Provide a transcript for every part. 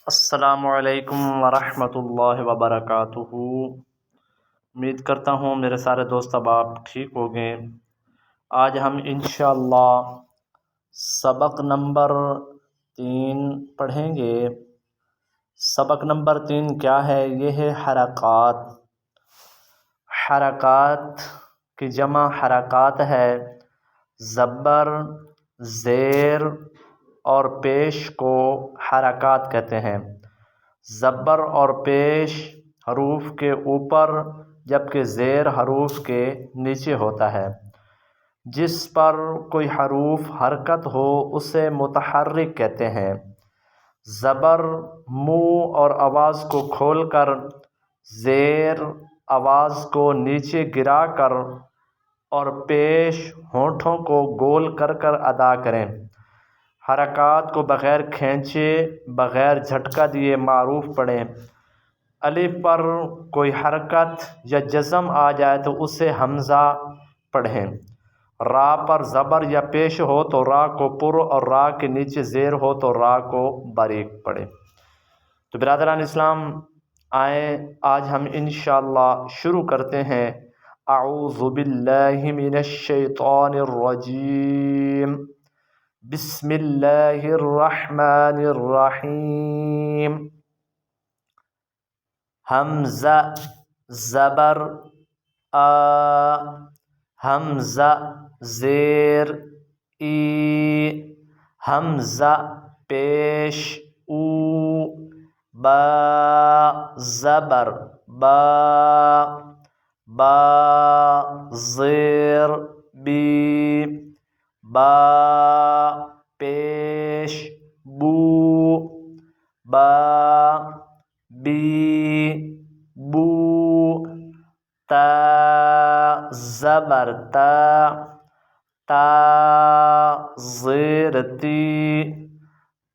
अस्सलामुअलैकुम वरहमतुल्लाहि वबरकातुहू। उम्मीद करता हूँ मेरे सारे दोस्त अब आप ठीक हो गए। आज हम इंशाअल्लाह सबक नंबर 3 पढ़ेंगे। सबक नंबर 3 क्या है? ये है हरकात। हरकात की जमा हरकात है। ज़बर, ज़ेर और पेश को हरकात कहते हैं। ज़बर और पेश हरूफ के ऊपर जबकि ज़ेर हरूफ के नीचे होता है। जिस पर कोई हरूफ हरकत हो उसे मुतहर्रिक कहते हैं। ज़बर मुंह और आवाज़ को खोलकर, ज़ेर आवाज़ को नीचे गिराकर और पेश होंठों को गोल कर कर अदा करें। हरकात को बग़ैर खींचे, बग़ैर झटका दिए मारूफ पढ़ें। अलिफ पर कोई हरकत या जज़म आ जाए तो उसे हमज़ा पढ़ें। रा पर ज़बर या पेश हो तो रा को पुर और रा के नीचे ज़ेर हो तो रा को बारीक पढ़ें। तो बिरादरान इस्लाम, आए आज हम इंशाअल्लाह शुरू करते हैं। अऊज़ु बिल्लाहि मिनश शैतानिर रजीम। बिस्मिल्लाहिर रहमानिर रहीम। हमज़ा ज़बर आ, हमज़ा ज़ेर ई, हमज़ा पेश ऊ, बा ज़बर बा, बा ज़ेर बी, बा पेश बू, बा बी बू, ता ज़बर ता, ता ज़ेर ती,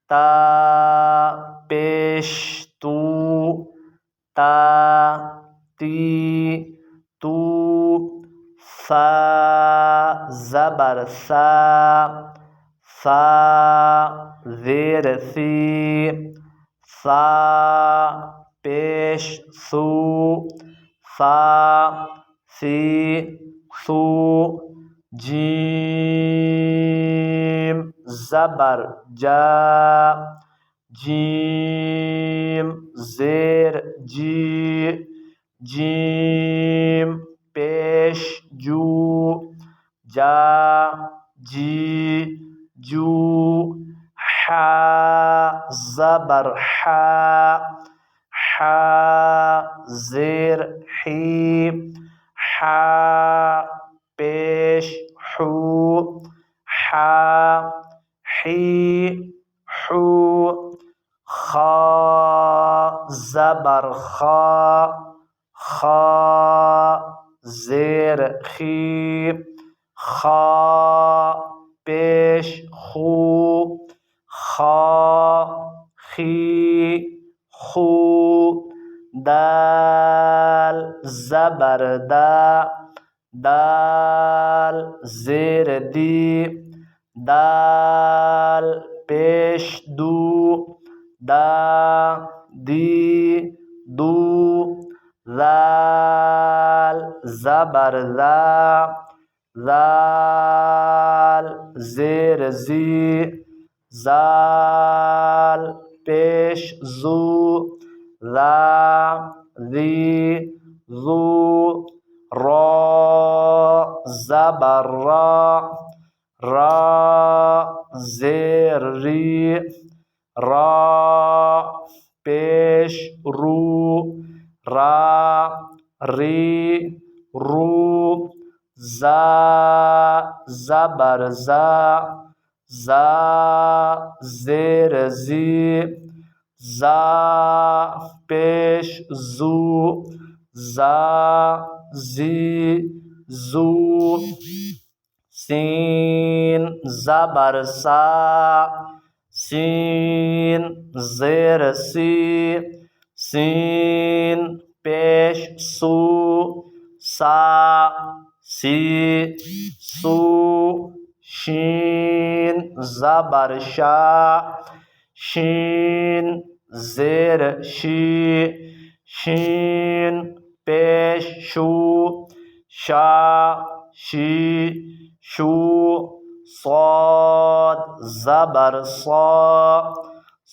ता पेश तू, ता ती तू, सा ज़बर सा, सा ज़ेर सी, सा पेश सू, सा सी सू, जीम ज़बर जा, जीम ज़ेर जी, जीम पेश जू, जा जी जू, हा ज़बर हा, हा ज़ेर ही, हा पेश हू, हा ही हू, खा ज़बर खा, खा ज़ेर खी, खा पेश खू, खा खी खू, दाल ज़बर दा, दाल ज़ेर दी, दाल पेश दू, दा दी दू, ज़ाल ज़बर ज़ा, ज़ाल ज़ेर ज़ी, ज़ाल पेश ज़ू, ज़ा ज़ी ज़ू, रा ज़बर रा, रा ज़ेर री, रा पेश रू, रा री रू, ज़ा ज़बर ज़ा, ज़ा ज़ेर ज़ी, ज़ा पेश ज़ू, ज़ा ज़ी ज़ू, सीन ज़बर सा, सीन ज़ेर सी, सीन पेश सू, सा सी सू, शीन ज़बर शा, शीन ज़ेर शी, शीन पेश शू, शा शी शू, सौद ज़बर सौ,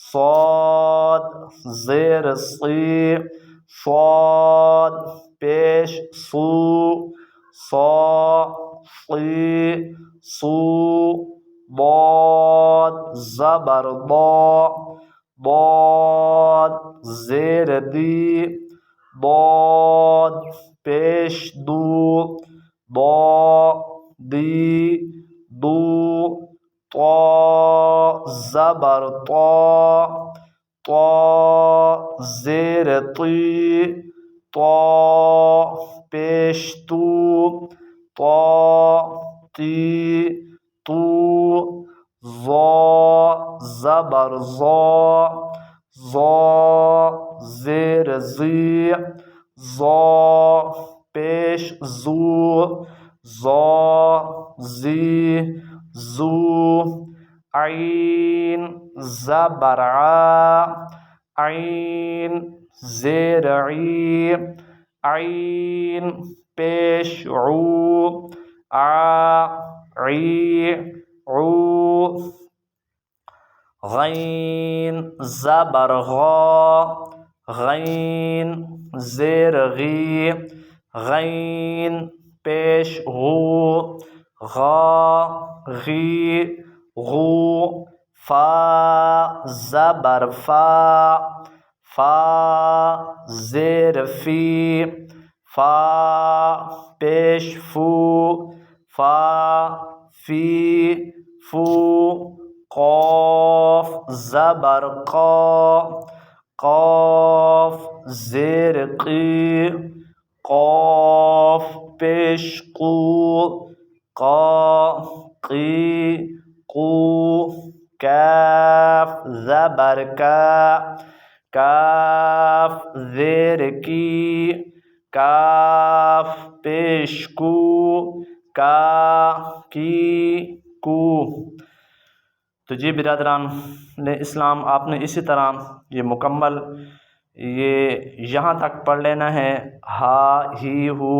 सौद ज़ेर सी, सौद पेश सू, सौ सी सू, बौद ज़बर बौ, बौद ज़ेर दी, बौद पेश दू, बौ दी दू, तौ ज़बर तौ, तौ ज़ेर ती, तौ पेश तू, तौ ती तू, ज़ौ ज़बर ज़ौ, ज़ौ ज़ेर ज़ी, ज़ौ पेश ज़ू, ज़ौ ज़ी ज़ू, ऐन ज़बर आ, ऐन ज़ेर ई, ऐन पेश ऊ, आ ई ऊ, गैन ज़बर गौ, गैन ज़ेर गी, गैन पेश गू, गा गी गू, फा ज़बर फा, फा ज़ेर फी, फा पेश फू, फा फी फू, क़ाफ़ ज़बर क़ा, क़ाफ़ ज़ेर क़ी, क़ाफ़ पेश क़ू, क़ा क़ी क़ू, काफ़ ज़बर का, काफ़ ज़ेर की, काफ़ पेश कू, का की कू। तो जी बिरादरान ने इस्लाम, आपने इसी तरह ये मुकम्मल ये यहाँ तक पढ़ लेना है, हा ही हु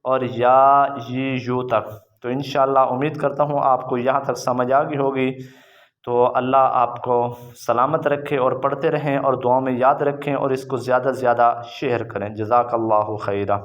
और या ये यू तक। तो इंशाअल्लाह उम्मीद करता हूँ आपको यहाँ तक समझ आ गई होगी। तो अल्लाह आपको सलामत रखे और पढ़ते रहें और दुआओं में याद रखें और इसको ज़्यादा से ज़्यादा शेयर करें। जज़ाकल्लाहु खैरा।